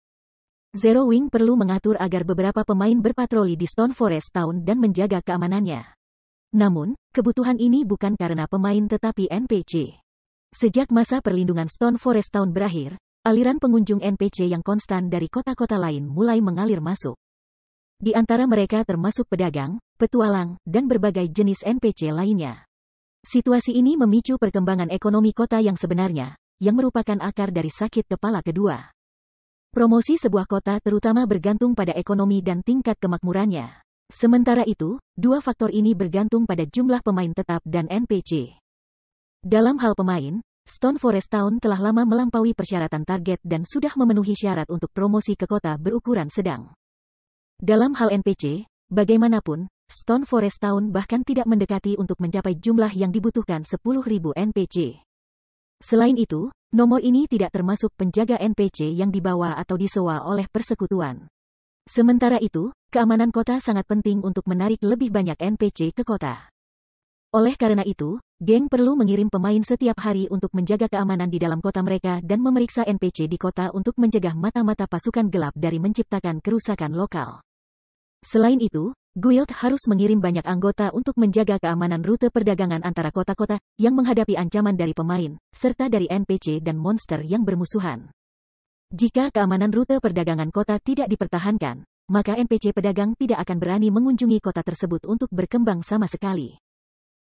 Zero Wing perlu mengatur agar beberapa pemain berpatroli di Stone Forest Town dan menjaga keamanannya. Namun, kebutuhan ini bukan karena pemain tetapi NPC. Sejak masa perlindungan Stone Forest Town berakhir, aliran pengunjung NPC yang konstan dari kota-kota lain mulai mengalir masuk. Di antara mereka termasuk pedagang, petualang, dan berbagai jenis NPC lainnya. Situasi ini memicu perkembangan ekonomi kota yang sebenarnya, yang merupakan akar dari sakit kepala kedua. Promosi sebuah kota terutama bergantung pada ekonomi dan tingkat kemakmurannya. Sementara itu, dua faktor ini bergantung pada jumlah pemain tetap dan NPC. Dalam hal pemain, Stone Forest Town telah lama melampaui persyaratan target dan sudah memenuhi syarat untuk promosi ke kota berukuran sedang. Dalam hal NPC, bagaimanapun, Stone Forest Town bahkan tidak mendekati untuk mencapai jumlah yang dibutuhkan 10.000 NPC. Selain itu, nomor ini tidak termasuk penjaga NPC yang dibawa atau disewa oleh persekutuan. Sementara itu, keamanan kota sangat penting untuk menarik lebih banyak NPC ke kota. Oleh karena itu, geng perlu mengirim pemain setiap hari untuk menjaga keamanan di dalam kota mereka dan memeriksa NPC di kota untuk mencegah mata-mata pasukan gelap dari menciptakan kerusakan lokal. Selain itu, guild harus mengirim banyak anggota untuk menjaga keamanan rute perdagangan antara kota-kota yang menghadapi ancaman dari pemain, serta dari NPC dan monster yang bermusuhan. Jika keamanan rute perdagangan kota tidak dipertahankan, maka NPC pedagang tidak akan berani mengunjungi kota tersebut untuk berkembang sama sekali.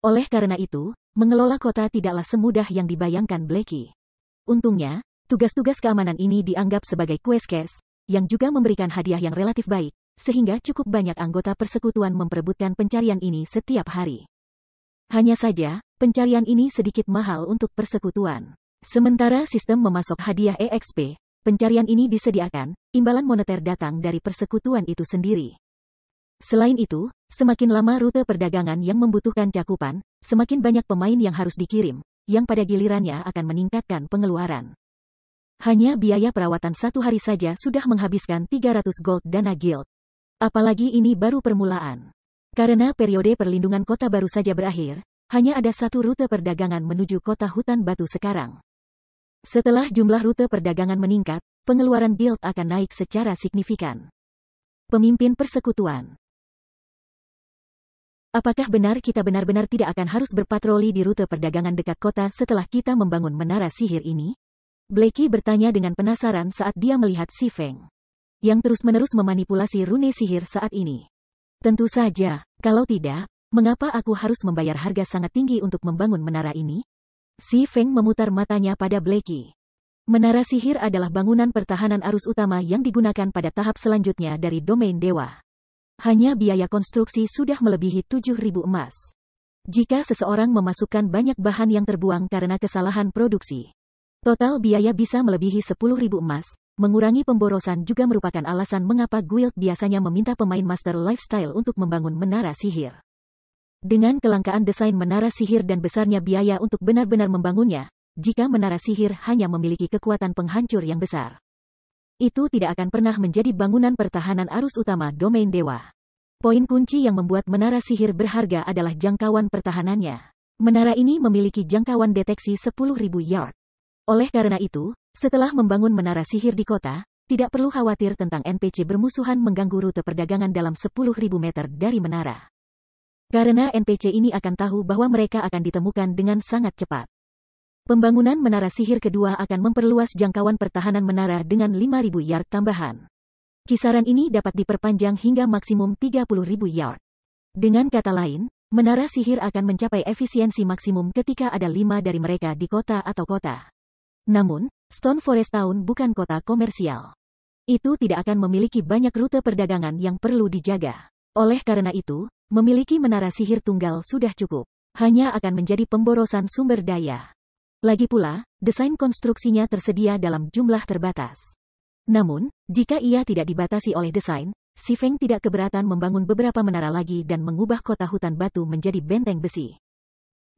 Oleh karena itu, mengelola kota tidaklah semudah yang dibayangkan Blackie. Untungnya, tugas-tugas keamanan ini dianggap sebagai quest case, yang juga memberikan hadiah yang relatif baik, sehingga cukup banyak anggota persekutuan memperebutkan pencarian ini setiap hari. Hanya saja, pencarian ini sedikit mahal untuk persekutuan. Sementara sistem memasok hadiah EXP, pencarian ini disediakan, imbalan moneter datang dari persekutuan itu sendiri. Selain itu, semakin lama rute perdagangan yang membutuhkan cakupan, semakin banyak pemain yang harus dikirim, yang pada gilirannya akan meningkatkan pengeluaran. Hanya biaya perawatan satu hari saja sudah menghabiskan 300 gold dana guild. Apalagi ini baru permulaan. Karena periode perlindungan kota baru saja berakhir, hanya ada satu rute perdagangan menuju kota hutan batu sekarang. Setelah jumlah rute perdagangan meningkat, pengeluaran guild akan naik secara signifikan. Pemimpin persekutuan. Apakah benar kita benar-benar tidak akan harus berpatroli di rute perdagangan dekat kota setelah kita membangun menara sihir ini? Blackie bertanya dengan penasaran saat dia melihat Si Feng, yang terus-menerus memanipulasi rune sihir saat ini. Tentu saja, kalau tidak, mengapa aku harus membayar harga sangat tinggi untuk membangun menara ini? Si Feng memutar matanya pada Blackie. Menara sihir adalah bangunan pertahanan arus utama yang digunakan pada tahap selanjutnya dari domain dewa. Hanya biaya konstruksi sudah melebihi 7.000 emas. Jika seseorang memasukkan banyak bahan yang terbuang karena kesalahan produksi, total biaya bisa melebihi 10.000 emas. Mengurangi pemborosan juga merupakan alasan mengapa guild biasanya meminta pemain master lifestyle untuk membangun menara sihir. Dengan kelangkaan desain menara sihir dan besarnya biaya untuk benar-benar membangunnya, jika menara sihir hanya memiliki kekuatan penghancur yang besar, itu tidak akan pernah menjadi bangunan pertahanan arus utama domain dewa. Poin kunci yang membuat menara sihir berharga adalah jangkauan pertahanannya. Menara ini memiliki jangkauan deteksi 10.000 yard. Oleh karena itu, setelah membangun menara sihir di kota, tidak perlu khawatir tentang NPC bermusuhan mengganggu rute perdagangan dalam 10.000 meter dari menara. Karena NPC ini akan tahu bahwa mereka akan ditemukan dengan sangat cepat. Pembangunan menara sihir kedua akan memperluas jangkauan pertahanan menara dengan 5.000 yard tambahan. Kisaran ini dapat diperpanjang hingga maksimum 30.000 yard. Dengan kata lain, menara sihir akan mencapai efisiensi maksimum ketika ada 5 dari mereka di kota atau kota. Namun, Stone Forest Town bukan kota komersial. Itu tidak akan memiliki banyak rute perdagangan yang perlu dijaga. Oleh karena itu, memiliki menara sihir tunggal sudah cukup. Hanya akan menjadi pemborosan sumber daya. Lagi pula, desain konstruksinya tersedia dalam jumlah terbatas. Namun, jika ia tidak dibatasi oleh desain, Si Feng tidak keberatan membangun beberapa menara lagi dan mengubah kota hutan batu menjadi benteng besi.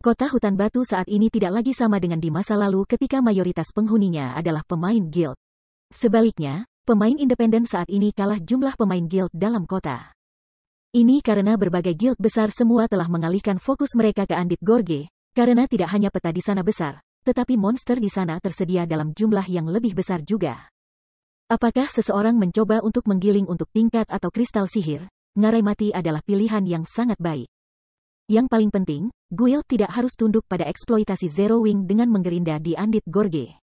Kota hutan batu saat ini tidak lagi sama dengan di masa lalu ketika mayoritas penghuninya adalah pemain guild. Sebaliknya, pemain independen saat ini kalah jumlah pemain guild dalam kota. Ini karena berbagai guild besar semua telah mengalihkan fokus mereka ke Andit Gorge, karena tidak hanya peta di sana besar, tetapi monster di sana tersedia dalam jumlah yang lebih besar juga. Apakah seseorang mencoba untuk menggiling untuk tingkat atau kristal sihir? Ngarai mati adalah pilihan yang sangat baik. Yang paling penting, guild tidak harus tunduk pada eksploitasi Zero Wing dengan menggerinda di Andit Gorge.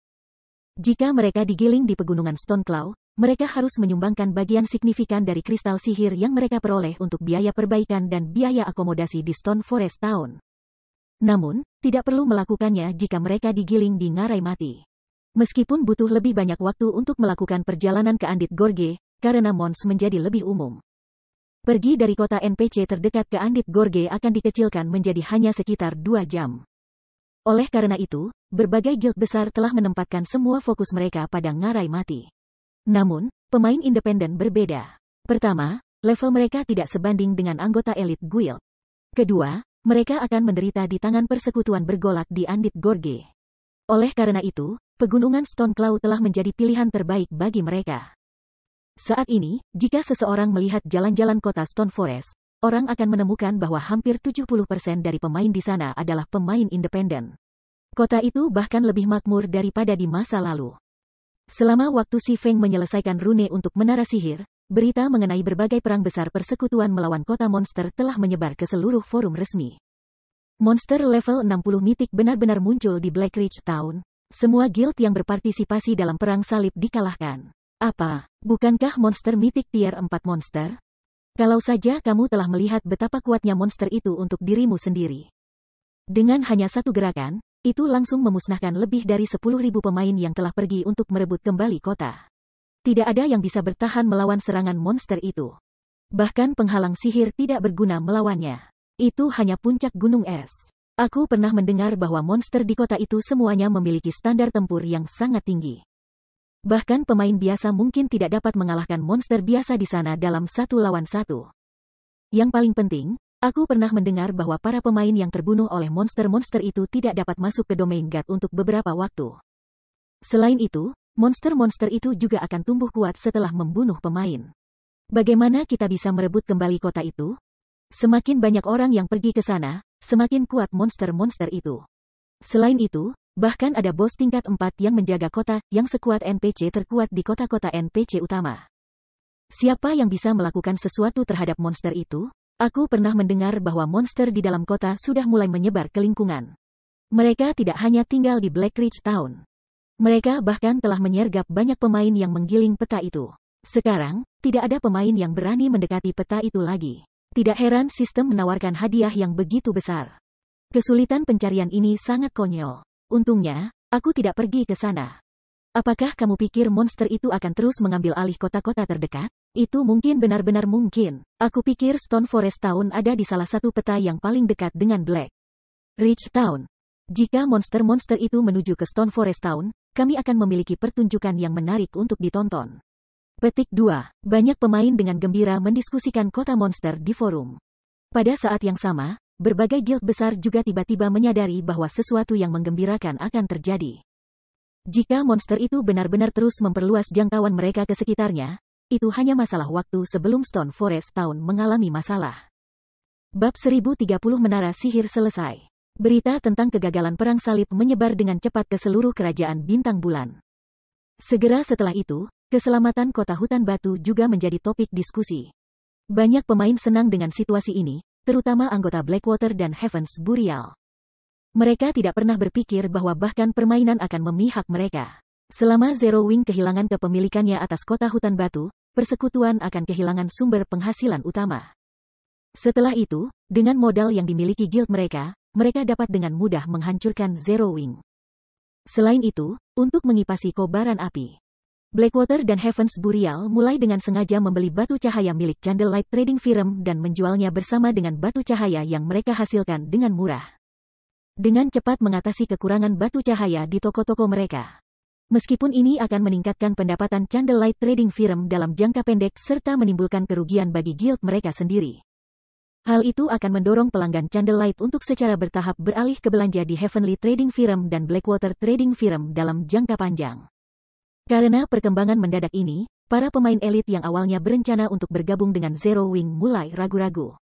Jika mereka digiling di pegunungan Stoneclaw, mereka harus menyumbangkan bagian signifikan dari kristal sihir yang mereka peroleh untuk biaya perbaikan dan biaya akomodasi di Stone Forest Town. Namun, tidak perlu melakukannya jika mereka digiling di Ngarai Mati. Meskipun butuh lebih banyak waktu untuk melakukan perjalanan ke Andit Gorge, karena Mons menjadi lebih umum. Pergi dari kota NPC terdekat ke Andit Gorge akan dikecilkan menjadi hanya sekitar 2 jam. Oleh karena itu, berbagai guild besar telah menempatkan semua fokus mereka pada Ngarai Mati. Namun, pemain independen berbeda. Pertama, level mereka tidak sebanding dengan anggota elit guild. Kedua, mereka akan menderita di tangan persekutuan bergolak di Andit Gorge. Oleh karena itu, pegunungan Stoneclaw telah menjadi pilihan terbaik bagi mereka. Saat ini, jika seseorang melihat jalan-jalan kota Stone Forest, orang akan menemukan bahwa hampir 70% dari pemain di sana adalah pemain independen. Kota itu bahkan lebih makmur daripada di masa lalu. Selama waktu Si Feng menyelesaikan rune untuk menara sihir, berita mengenai berbagai perang besar persekutuan melawan kota monster telah menyebar ke seluruh forum resmi. Monster level 60 mitik benar-benar muncul di Black Ridge Town. Semua guild yang berpartisipasi dalam perang salib dikalahkan. Apa, bukankah monster mitik tier 4 monster? Kalau saja kamu telah melihat betapa kuatnya monster itu untuk dirimu sendiri. Dengan hanya satu gerakan, itu langsung memusnahkan lebih dari 10.000 pemain yang telah pergi untuk merebut kembali kota. Tidak ada yang bisa bertahan melawan serangan monster itu. Bahkan penghalang sihir tidak berguna melawannya. Itu hanya puncak gunung es. Aku pernah mendengar bahwa monster di kota itu semuanya memiliki standar tempur yang sangat tinggi. Bahkan pemain biasa mungkin tidak dapat mengalahkan monster biasa di sana dalam 1 lawan 1. Yang paling penting, aku pernah mendengar bahwa para pemain yang terbunuh oleh monster-monster itu tidak dapat masuk ke domain God untuk beberapa waktu. Selain itu, monster-monster itu juga akan tumbuh kuat setelah membunuh pemain. Bagaimana kita bisa merebut kembali kota itu? Semakin banyak orang yang pergi ke sana, semakin kuat monster-monster itu. Selain itu, bahkan ada bos tingkat 4 yang menjaga kota yang sekuat NPC terkuat di kota-kota NPC utama. Siapa yang bisa melakukan sesuatu terhadap monster itu? Aku pernah mendengar bahwa monster di dalam kota sudah mulai menyebar ke lingkungan. Mereka tidak hanya tinggal di Black Ridge Town. Mereka bahkan telah menyergap banyak pemain yang menggiling peta itu. Sekarang, tidak ada pemain yang berani mendekati peta itu lagi. Tidak heran sistem menawarkan hadiah yang begitu besar. Kesulitan pencarian ini sangat konyol. Untungnya, aku tidak pergi ke sana. Apakah kamu pikir monster itu akan terus mengambil alih kota-kota terdekat? Itu mungkin benar-benar mungkin. Aku pikir Stone Forest Town ada di salah satu peta yang paling dekat dengan Black Ridge Town. Jika monster-monster itu menuju ke Stone Forest Town, kami akan memiliki pertunjukan yang menarik untuk ditonton. Petik 2. Banyak pemain dengan gembira mendiskusikan kota monster di forum. Pada saat yang sama, berbagai guild besar juga tiba-tiba menyadari bahwa sesuatu yang menggembirakan akan terjadi. Jika monster itu benar-benar terus memperluas jangkauan mereka ke sekitarnya, itu hanya masalah waktu sebelum Stone Forest Town mengalami masalah. Bab 1030 Menara Sihir selesai. Berita tentang kegagalan Perang Salib menyebar dengan cepat ke seluruh kerajaan Bintang Bulan. Segera setelah itu, keselamatan kota hutan batu juga menjadi topik diskusi. Banyak pemain senang dengan situasi ini, terutama anggota Blackwater dan Heavens Burial. Mereka tidak pernah berpikir bahwa bahkan permainan akan memihak mereka. Selama Zero Wing kehilangan kepemilikannya atas kota hutan batu, persekutuan akan kehilangan sumber penghasilan utama. Setelah itu, dengan modal yang dimiliki guild mereka dapat dengan mudah menghancurkan Zero Wing. Selain itu, untuk mengipasi kobaran api, Blackwater dan Heavens Burial mulai dengan sengaja membeli batu cahaya milik Candlelight Trading Firm dan menjualnya bersama dengan batu cahaya yang mereka hasilkan dengan murah. Dengan cepat mengatasi kekurangan batu cahaya di toko-toko mereka. Meskipun ini akan meningkatkan pendapatan Candlelight Trading Firm dalam jangka pendek serta menimbulkan kerugian bagi guild mereka sendiri. Hal itu akan mendorong pelanggan Candlelight untuk secara bertahap beralih ke belanja di Heavenly Trading Firm dan Blackwater Trading Firm dalam jangka panjang. Karena perkembangan mendadak ini, para pemain elit yang awalnya berencana untuk bergabung dengan Zero Wing mulai ragu-ragu.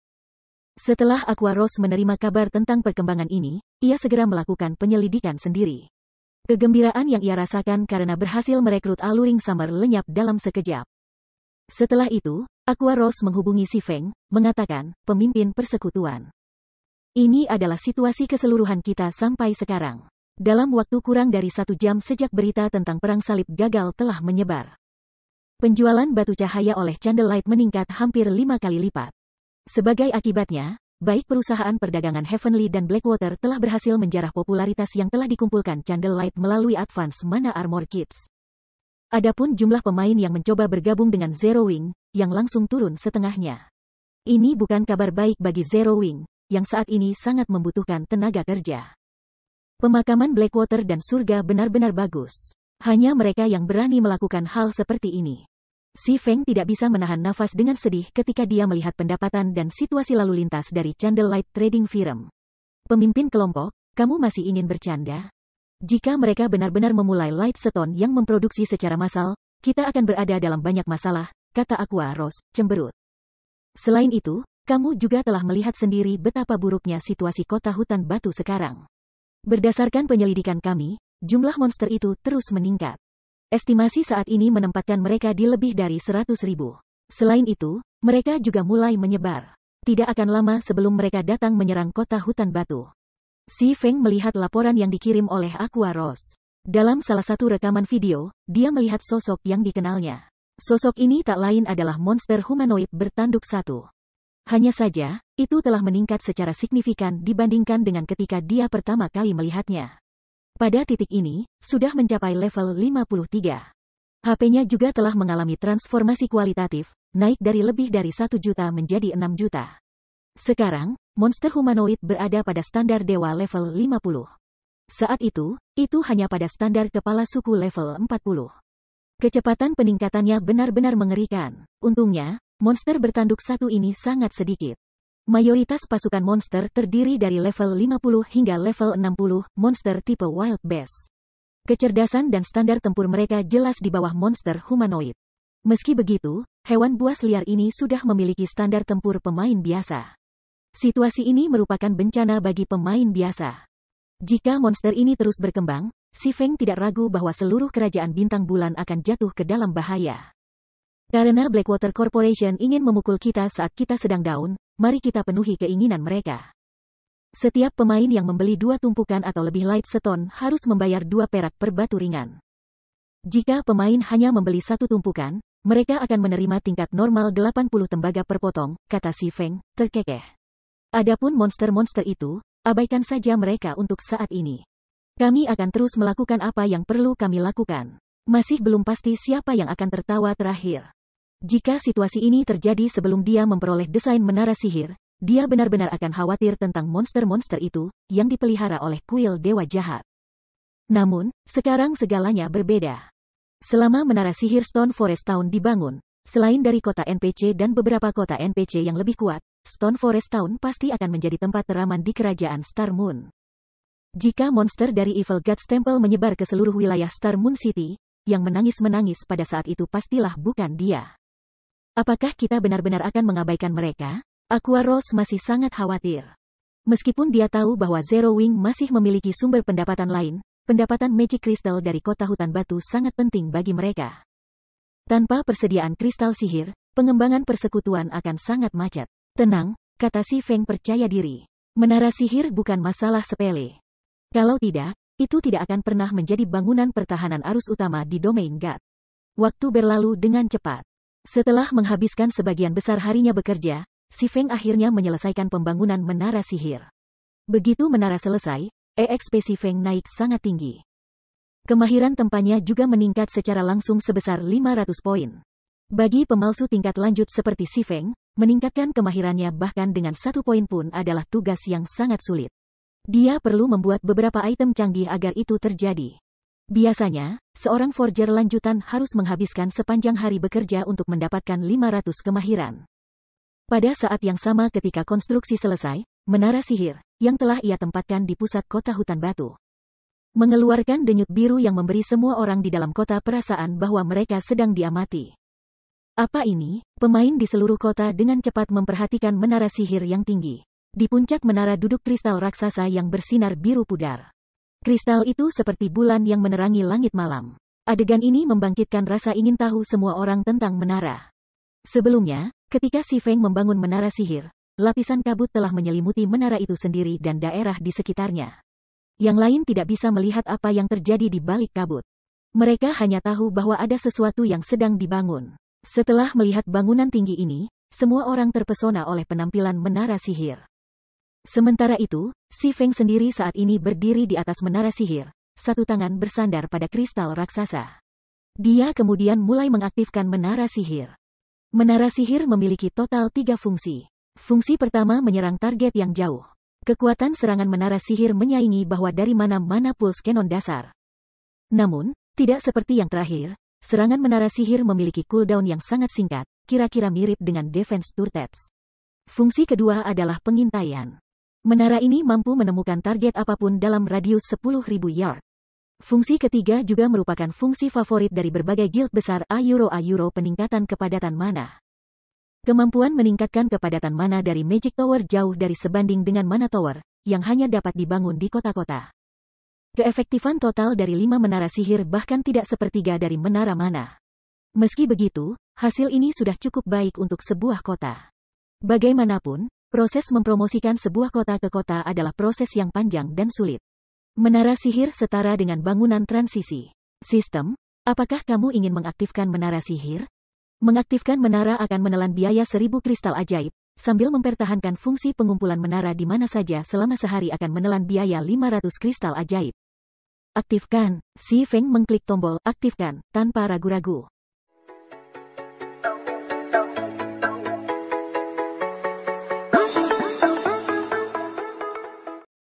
Setelah Aqua Rose menerima kabar tentang perkembangan ini, ia segera melakukan penyelidikan sendiri. Kegembiraan yang ia rasakan karena berhasil merekrut Alluring Summer lenyap dalam sekejap. Setelah itu, Aqua Rose menghubungi Si Feng, mengatakan, pemimpin persekutuan. Ini adalah situasi keseluruhan kita sampai sekarang. Dalam waktu kurang dari 1 jam sejak berita tentang Perang Salib gagal telah menyebar. Penjualan batu cahaya oleh Candlelight meningkat hampir 5 kali lipat. Sebagai akibatnya, baik perusahaan perdagangan Heavenly dan Blackwater telah berhasil menjarah popularitas yang telah dikumpulkan Candlelight melalui Advance Mana Armor Kits. Adapun jumlah pemain yang mencoba bergabung dengan Zero Wing, yang langsung turun setengahnya. Ini bukan kabar baik bagi Zero Wing, yang saat ini sangat membutuhkan tenaga kerja. Pemakaman Blackwater dan surga benar-benar bagus. Hanya mereka yang berani melakukan hal seperti ini. Si Feng tidak bisa menahan nafas dengan sedih ketika dia melihat pendapatan dan situasi lalu lintas dari Candlelight Trading Firm. Pemimpin kelompok, kamu masih ingin bercanda? Jika mereka benar-benar memulai Lightstone yang memproduksi secara massal, kita akan berada dalam banyak masalah, kata Aqua Rose, cemberut. Selain itu, kamu juga telah melihat sendiri betapa buruknya situasi kota hutan batu sekarang. Berdasarkan penyelidikan kami, jumlah monster itu terus meningkat. Estimasi saat ini menempatkan mereka di lebih dari 100.000. Selain itu, mereka juga mulai menyebar. Tidak akan lama sebelum mereka datang menyerang kota hutan batu. Si Feng melihat laporan yang dikirim oleh Aqua Rose. Dalam salah satu rekaman video, dia melihat sosok yang dikenalnya. Sosok ini tak lain adalah monster humanoid bertanduk satu. Hanya saja, itu telah meningkat secara signifikan dibandingkan dengan ketika dia pertama kali melihatnya. Pada titik ini, sudah mencapai level 53. HP-nya juga telah mengalami transformasi kualitatif, naik dari lebih dari 1 juta menjadi 6 juta. Sekarang, monster humanoid berada pada standar dewa level 50. Saat itu hanya pada standar kepala suku level 40. Kecepatan peningkatannya benar-benar mengerikan. Untungnya, monster bertanduk satu ini sangat sedikit. Mayoritas pasukan monster terdiri dari level 50 hingga level 60 monster tipe Wild Beast. Kecerdasan dan standar tempur mereka jelas di bawah monster humanoid. Meski begitu, hewan buas liar ini sudah memiliki standar tempur pemain biasa. Situasi ini merupakan bencana bagi pemain biasa. Jika monster ini terus berkembang, Si Feng tidak ragu bahwa seluruh kerajaan bintang bulan akan jatuh ke dalam bahaya. Karena Blackwater Corporation ingin memukul kita saat kita sedang down, mari kita penuhi keinginan mereka. Setiap pemain yang membeli 2 tumpukan atau lebih Lightstone harus membayar 2 perak per batu ringan. Jika pemain hanya membeli satu tumpukan, mereka akan menerima tingkat normal 80 tembaga per potong, kata si Feng, terkekeh. Adapun monster-monster itu, abaikan saja mereka untuk saat ini. Kami akan terus melakukan apa yang perlu kami lakukan. Masih belum pasti siapa yang akan tertawa terakhir. Jika situasi ini terjadi sebelum dia memperoleh desain menara sihir, dia benar-benar akan khawatir tentang monster-monster itu, yang dipelihara oleh kuil dewa jahat. Namun, sekarang segalanya berbeda. Selama menara sihir Stone Forest Town dibangun, selain dari kota NPC dan beberapa kota NPC yang lebih kuat, Stone Forest Town pasti akan menjadi tempat teraman di kerajaan Star Moon. Jika monster dari Evil Gods Temple menyebar ke seluruh wilayah Star Moon City, yang menangis-menangis pada saat itu pastilah bukan dia. Apakah kita benar-benar akan mengabaikan mereka? Aqua Rose masih sangat khawatir. Meskipun dia tahu bahwa Zero Wing masih memiliki sumber pendapatan lain, pendapatan Magic Crystal dari kota hutan batu sangat penting bagi mereka. Tanpa persediaan kristal sihir, pengembangan persekutuan akan sangat macet. Tenang, kata si Feng percaya diri. Menara sihir bukan masalah sepele. Kalau tidak, itu tidak akan pernah menjadi bangunan pertahanan arus utama di domain God. Waktu berlalu dengan cepat. Setelah menghabiskan sebagian besar harinya bekerja, si Feng akhirnya menyelesaikan pembangunan menara sihir. Begitu menara selesai, EXP si Feng naik sangat tinggi. Kemahiran tempanya juga meningkat secara langsung sebesar 500 poin. Bagi pemalsu tingkat lanjut seperti si Feng, meningkatkan kemahirannya bahkan dengan 1 poin pun adalah tugas yang sangat sulit. Dia perlu membuat beberapa item canggih agar itu terjadi. Biasanya, seorang forger lanjutan harus menghabiskan sepanjang hari bekerja untuk mendapatkan 500 kemahiran. Pada saat yang sama ketika konstruksi selesai, menara sihir, yang telah ia tempatkan di pusat kota hutan batu, mengeluarkan denyut biru yang memberi semua orang di dalam kota perasaan bahwa mereka sedang diamati. Apa ini? Pemain di seluruh kota dengan cepat memperhatikan menara sihir yang tinggi. Di puncak menara duduk kristal raksasa yang bersinar biru pudar. Kristal itu seperti bulan yang menerangi langit malam. Adegan ini membangkitkan rasa ingin tahu semua orang tentang menara. Sebelumnya, ketika si Feng membangun menara sihir, lapisan kabut telah menyelimuti menara itu sendiri dan daerah di sekitarnya. Yang lain tidak bisa melihat apa yang terjadi di balik kabut. Mereka hanya tahu bahwa ada sesuatu yang sedang dibangun. Setelah melihat bangunan tinggi ini, semua orang terpesona oleh penampilan menara sihir. Sementara itu, si Feng sendiri saat ini berdiri di atas menara sihir, satu tangan bersandar pada kristal raksasa. Dia kemudian mulai mengaktifkan menara sihir. Menara sihir memiliki total 3 fungsi. Fungsi pertama menyerang target yang jauh. Kekuatan serangan menara sihir menyaingi bahwa dari mana-mana pulse cannon dasar. Namun, tidak seperti yang terakhir, serangan menara sihir memiliki cooldown yang sangat singkat, kira-kira mirip dengan defense turrets. Fungsi kedua adalah pengintaian. Menara ini mampu menemukan target apapun dalam radius 10.000 yard. Fungsi ketiga juga merupakan fungsi favorit dari berbagai guild besar A-Euro peningkatan kepadatan mana. Kemampuan meningkatkan kepadatan mana dari Magic Tower jauh dari sebanding dengan Mana Tower, yang hanya dapat dibangun di kota-kota. Keefektifan total dari 5 menara sihir bahkan tidak sepertiga dari menara mana. Meski begitu, hasil ini sudah cukup baik untuk sebuah kota. Bagaimanapun, proses mempromosikan sebuah kota ke kota adalah proses yang panjang dan sulit. Menara sihir setara dengan bangunan transisi. Sistem, apakah kamu ingin mengaktifkan menara sihir? Mengaktifkan menara akan menelan biaya 1000 kristal ajaib, sambil mempertahankan fungsi pengumpulan menara di mana saja selama sehari akan menelan biaya 500 kristal ajaib. Aktifkan, si Feng mengklik tombol aktifkan, tanpa ragu-ragu.